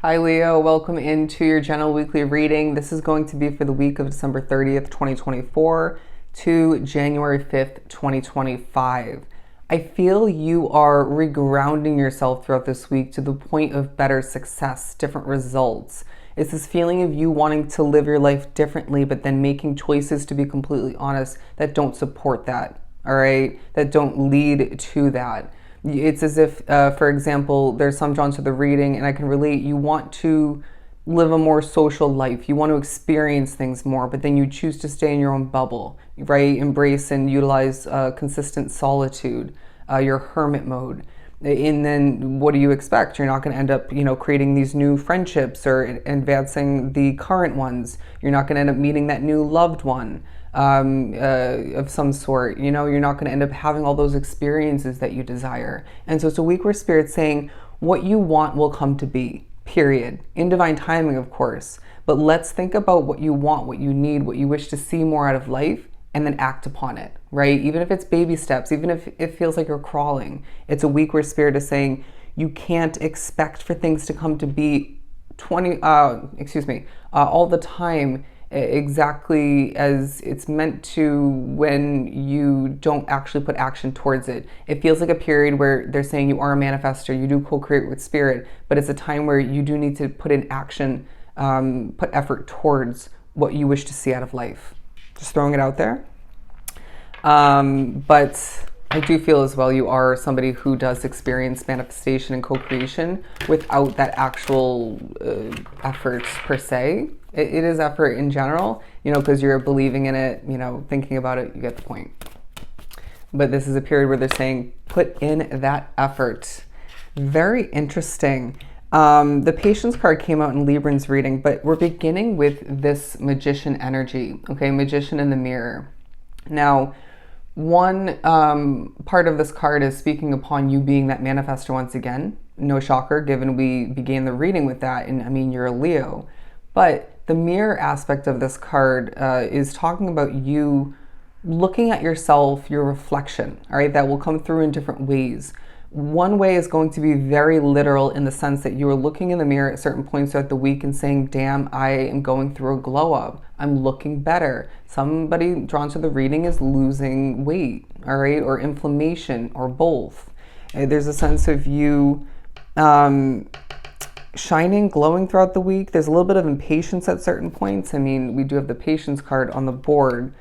Hi Leo, welcome into your general weekly reading. This is going to be for the week of December 30th, 2024 to January 5th, 2025. I feel you are regrounding yourself throughout this week to the point of better success, different results. It's this feeling of you wanting to live your life differently, but then making choices, to be completely honest, that don't support that, all right? That don't lead to that. It's as if, for example, there's some drawn to the reading, and I can relate. You want to live a more social life. You want to experience things more, but then you choose to stay in your own bubble, right? Embrace and utilize consistent solitude, your hermit mode. And then what do you expect? You're not going to end up, creating these new friendships or advancing the current ones. You're not going to end up meeting that new loved one of some sort. You're not going to end up having all those experiences that you desire. And so it's a week where Spirit's saying what you want will come to be, period. In divine timing, of course. But let's think about what you want, what you need, what you wish to see more out of life, and then act upon it, right? Even if it's baby steps, even if it feels like you're crawling. It's a week where Spirit is saying you can't expect for things to come to be all the time exactly as it's meant to when you don't actually put action towards it. It feels like a period where they're saying you are a manifester, you do co-create with Spirit, but it's a time where you do need to put in action, put effort towards what you wish to see out of life. Just throwing it out there. But I do feel as well you are somebody who does experience manifestation and co-creation without that actual effort per se. It is effort in general, because you're believing in it, thinking about it, you get the point. But this is a period where they're saying put in that effort. Very interesting. The Patience card came out in Libran's reading, but we're beginning with this Magician energy, okay? Magician in the mirror. Now, one part of this card is speaking upon you being that manifester once again. No shocker, given we began the reading with that, and you're a Leo. But the mirror aspect of this card is talking about you looking at yourself, your reflection, all right? That will come through in different ways. One way is going to be very literal in the sense that you are looking in the mirror at certain points throughout the week and saying, damn, I am going through a glow up. I'm looking better. Somebody drawn to the reading is losing weight, all right, or inflammation, or both. There's a sense of you shining, glowing throughout the week. There's a little bit of impatience at certain points. We do have the Patience card on the board.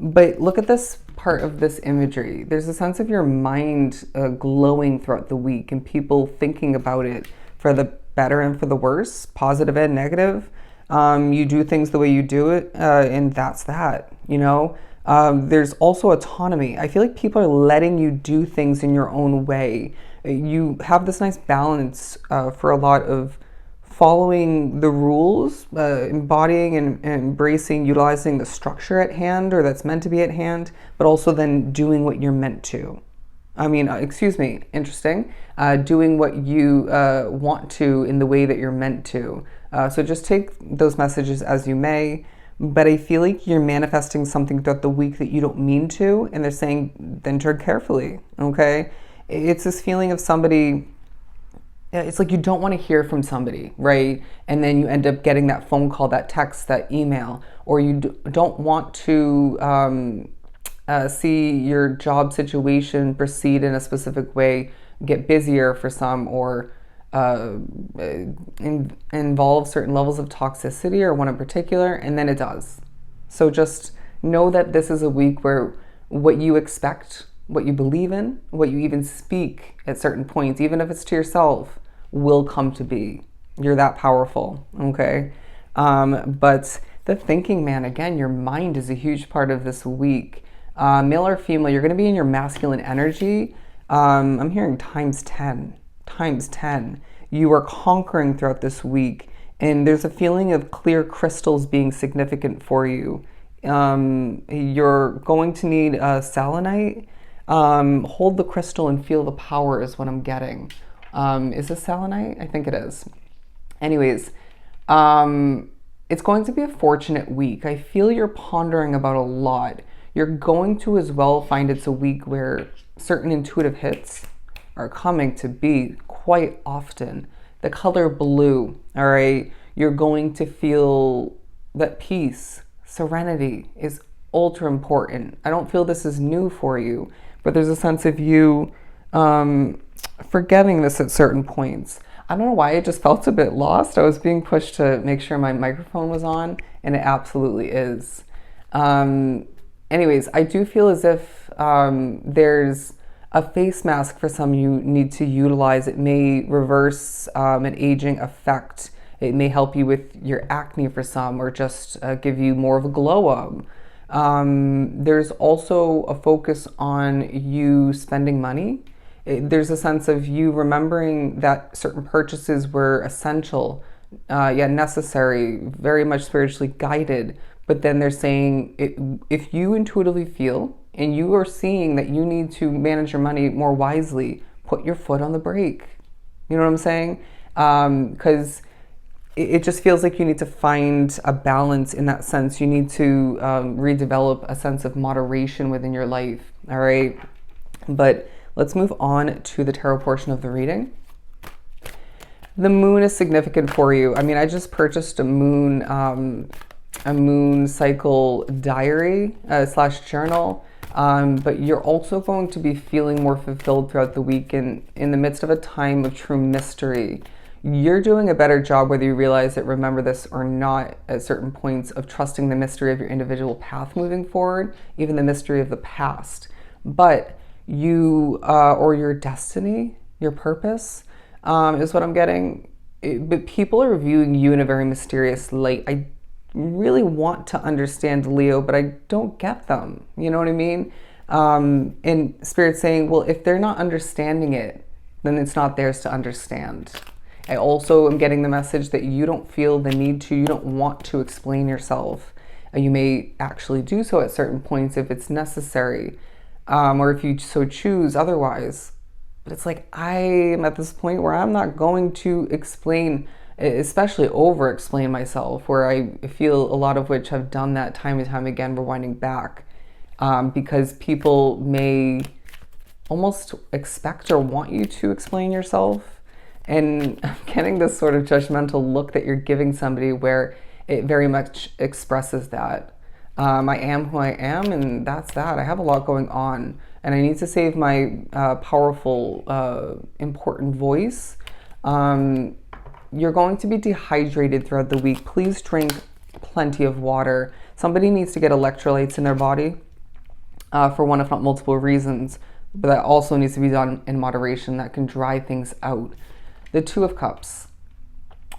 But look at this part of this imagery. There's a sense of your mind glowing throughout the week and people thinking about it for the better and for the worse, positive and negative. You do things the way you do it, and that's that, There's also autonomy. I feel like people are letting you do things in your own way. You have this nice balance for a lot of following the rules, embodying and embracing, utilizing the structure at hand or that's meant to be at hand, but also then doing what you're meant to. Interesting. Doing what you want to in the way that you're meant to. So just take those messages as you may, but I feel like you're manifesting something throughout the week that you don't mean to, and they're saying, then tread carefully, okay? It's this feeling of somebody. It's like you don't want to hear from somebody, right? And then you end up getting that phone call, that text, that email, or you don't want to see your job situation proceed in a specific way, get busier for some, or involve certain levels of toxicity or one in particular, and then it does. So just know that this is a week where what you expect, what you believe in, what you even speak at certain points, even if it's to yourself, will come to be. You're that powerful, okay? But the thinking man, again, your mind is a huge part of this week. Male or female, you're going to be in your masculine energy. I'm hearing times 10. You are conquering throughout this week, and there's a feeling of clear crystals being significant for you. You're going to need selenite. Hold the crystal and feel the power is what I'm getting. Is this selenite? I think it is. Anyways, it's going to be a fortunate week. I feel you're pondering about a lot. You're going to as well find it's a week where certain intuitive hits are coming to be quite often. the color blue, all right, you're going to feel that peace, serenity is ultra important. I don't feel this is new for you, but there's a sense of you forgetting this at certain points. I don't know why I just felt a bit lost. I was being pushed to make sure my microphone was on, and it absolutely is. Anyways, I do feel as if there's a face mask for some you need to utilize. It may reverse an aging effect. It may help you with your acne for some, or just give you more of a glow up. There's also a focus on you spending money. There's a sense of you remembering that certain purchases were essential, necessary, very much spiritually guided. But then they're saying if you intuitively feel and you are seeing that you need to manage your money more wisely, put your foot on the brake. You know what I'm saying? Because it just feels like you need to find a balance in that sense. You need to redevelop a sense of moderation within your life. All right. But let's move on to the tarot portion of the reading. The moon is significant for you. I mean, I just purchased a moon cycle diary / journal. But you're also going to be feeling more fulfilled throughout the week in the midst of a time of true mystery. You're doing a better job, whether you realize it, remember this or not, at certain points, of trusting the mystery of your individual path moving forward, even the mystery of the past. But you, or your destiny, your purpose, is what I'm getting. But people are viewing you in a very mysterious light. I really want to understand Leo, but I don't get them. You know what I mean? And Spirit's saying, well, if they're not understanding it, then it's not theirs to understand. I also am getting the message that you don't feel the need to, you don't want to explain yourself. You may actually do so at certain points if it's necessary, or if you so choose otherwise. But it's like, I am at this point where I'm not going to explain, especially over explain myself, where I feel a lot of which have done that time and time again, rewinding back, because people may almost expect or want you to explain yourself. And I'm getting this sort of judgmental look that you're giving somebody where it very much expresses that. I am who I am, and that's that. I have a lot going on, and I need to save my powerful, important voice. You're going to be dehydrated throughout the week. Please drink plenty of water. Somebody needs to get electrolytes in their body for one, if not multiple reasons, but that also needs to be done in moderation. That can dry things out. The Two of Cups,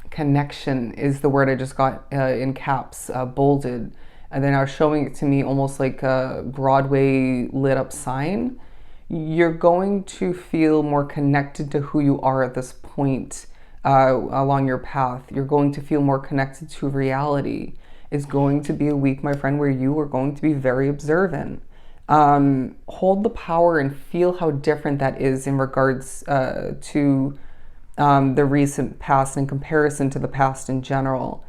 connection is the word I just got in caps, bolded. And then are showing it to me almost like a Broadway lit up sign. You're going to feel more connected to who you are at this point along your path. You're going to feel more connected to reality. It's going to be a week, my friend, where you are going to be very observant. Hold the power and feel how different that is in regards to the recent past in comparison to the past in general.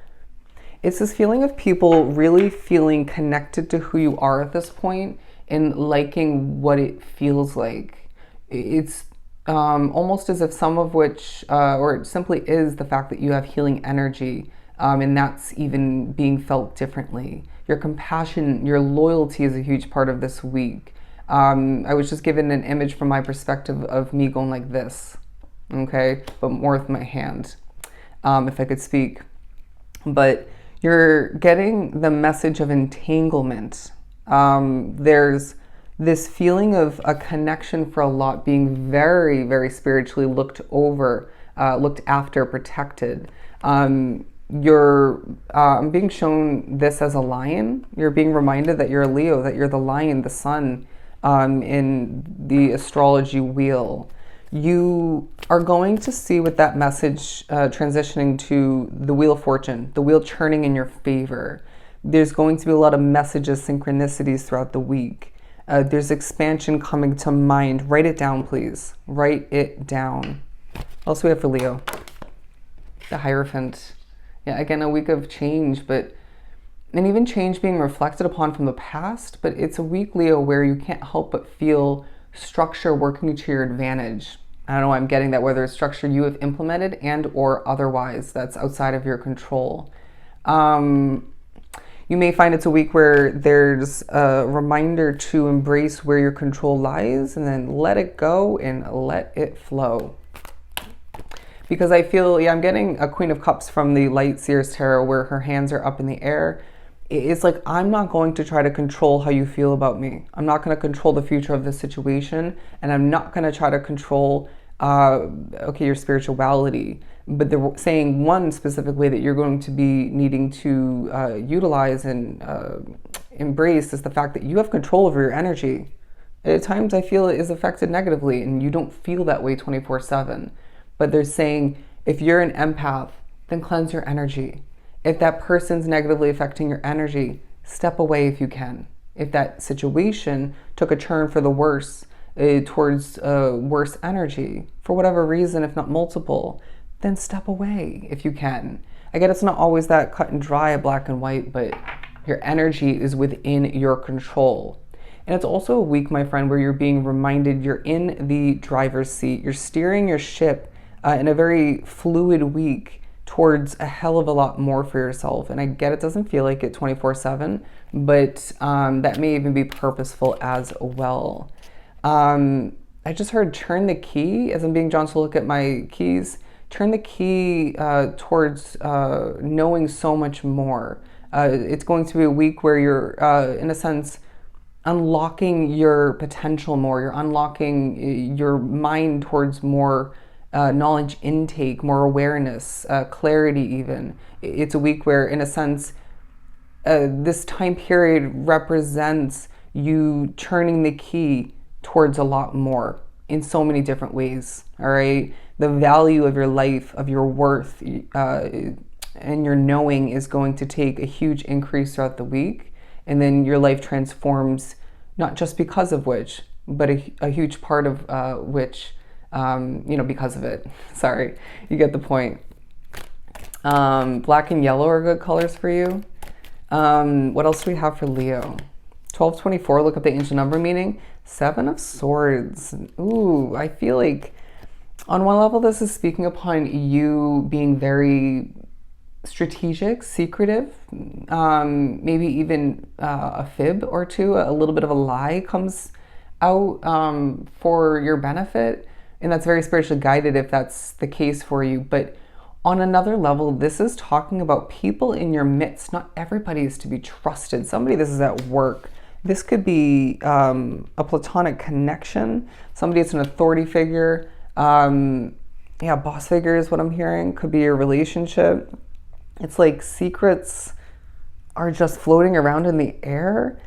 It's this feeling of people really feeling connected to who you are at this point and liking what it feels like. It's almost as if some of which, or it simply is the fact that you have healing energy, and that's even being felt differently. Your compassion, your loyalty is a huge part of this week. I was just given an image from my perspective of me going like this. Okay, but more with my hand, if I could speak. But you're getting the message of entanglement. There's this feeling of a connection for a lot being very, very spiritually looked over, looked after, protected. I'm being shown this as a lion. You're being reminded that you're a Leo, that you're the lion, the sun, in the astrology wheel. You are going to see with that message transitioning to the Wheel of Fortune, the wheel churning in your favor. There's going to be a lot of messages, synchronicities throughout the week. There's expansion coming to mind. Write it down, please. Write it down. What else do we have for Leo? The Hierophant. Yeah, again, a week of change, and even change being reflected upon from the past, but it's a week, Leo, where you can't help but feel structure working to your advantage. I don't know, I'm getting that whether it's structure you have implemented and or otherwise that's outside of your control. You may find it's a week where there's a reminder to embrace where your control lies and then let it go and let it flow. Because I feel, I'm getting a Queen of Cups from the Light Seers Tarot where her hands are up in the air. It's like, I'm not going to try to control how you feel about me. I'm not going to control the future of this situation. And I'm not going to try to control, your spirituality. But they're saying one specific way that you're going to be needing to utilize and embrace is the fact that you have control over your energy. At times I feel it is affected negatively and you don't feel that way 24/7. But they're saying if you're an empath, then cleanse your energy. If that person's negatively affecting your energy, step away if you can. If that situation took a turn for the worse, towards worse energy, for whatever reason, if not multiple, then step away if you can. I get it's not always that cut and dry, black and white, but your energy is within your control. And it's also a week, my friend, where you're being reminded you're in the driver's seat. You're steering your ship in a very fluid week towards a hell of a lot more for yourself. And I get it doesn't feel like it 24/7, but that may even be purposeful as well. I just heard turn the key, as I'm being drawn to look at my keys, turn the key towards knowing so much more. It's going to be a week where you're, in a sense, unlocking your potential more. You're unlocking your mind towards more knowledge intake, more awareness, clarity even. It's a week where, in a sense, this time period represents you turning the key towards a lot more in so many different ways, all right? The value of your life, of your worth, and your knowing is going to take a huge increase throughout the week. And then your life transforms, not just because of which, but a huge part of which, because of it. Sorry, you get the point. Black and yellow are good colors for you. What else do we have for Leo? 1224, look up the ancient number meaning. 7 of Swords. Ooh, I feel like on one level this is speaking upon you being very strategic, secretive, maybe even a fib or two, a little bit of a lie comes out for your benefit. And that's very spiritually guided if that's the case for you. But on another level, this is talking about people in your midst. Not everybody is to be trusted. Somebody, this is at work. This could be a platonic connection. Somebody that's an authority figure. Boss figure is what I'm hearing. Could be a relationship. It's like secrets are just floating around in the air.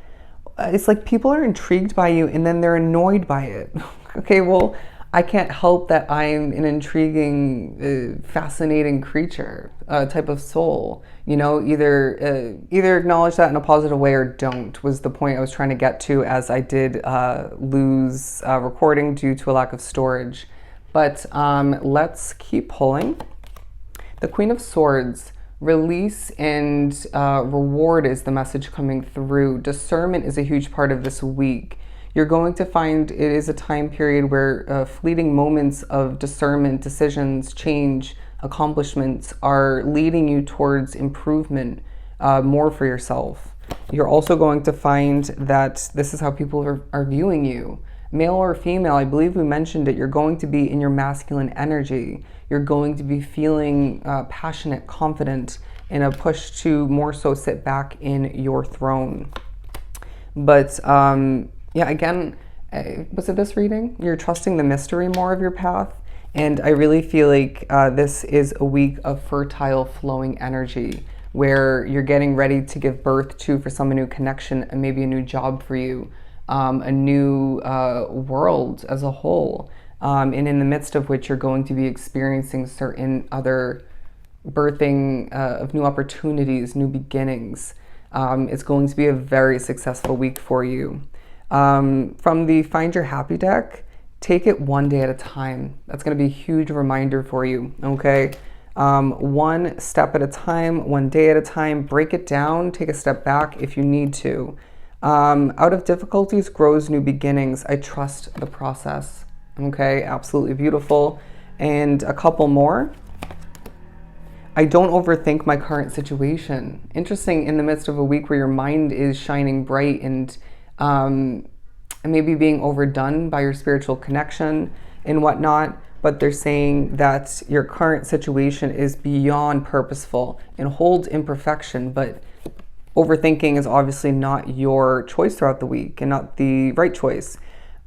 It's like people are intrigued by you and then they're annoyed by it. Okay, well, I can't help that I'm an intriguing, fascinating creature, type of soul. Either acknowledge that in a positive way or don't, was the point I was trying to get to, as I did lose recording due to a lack of storage. But let's keep pulling. The Queen of Swords, release and reward is the message coming through. Discernment is a huge part of this week. You're going to find it is a time period where fleeting moments of discernment, decisions, change, accomplishments are leading you towards improvement more for yourself. You're also going to find that this is how people are viewing you. Male or female, I believe we mentioned it, you're going to be in your masculine energy. You're going to be feeling passionate, confident, in a push to more so sit back in your throne. But again, was it this reading? You're trusting the mystery more of your path. And I really feel like this is a week of fertile flowing energy where you're getting ready to give birth to, for some, a new connection and maybe a new job for you, a new world as a whole. And in the midst of which you're going to be experiencing certain other birthing of new opportunities, new beginnings. It's going to be a very successful week for you. From the Find Your Happy deck, take it one day at a time. That's going to be a huge reminder for you, okay? One step at a time, one day at a time. Break it down, take a step back if you need to. Out of difficulties grows new beginnings. I trust the process. Okay, absolutely beautiful. And a couple more. I don't overthink my current situation. Interesting, in the midst of a week where your mind is shining bright and maybe being overdone by your spiritual connection and whatnot, but they're saying that your current situation is beyond purposeful and holds imperfection, but overthinking is obviously not your choice throughout the week and not the right choice.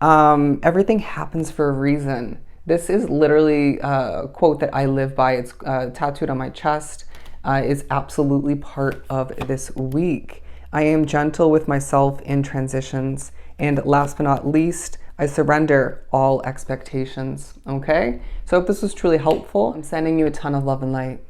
Everything happens for a reason. This is literally a quote that I live by. It's tattooed on my chest. Is absolutely part of this week. I am gentle with myself in transitions. And last but not least, I surrender all expectations. Okay? So I hope this was truly helpful. I'm sending you a ton of love and light.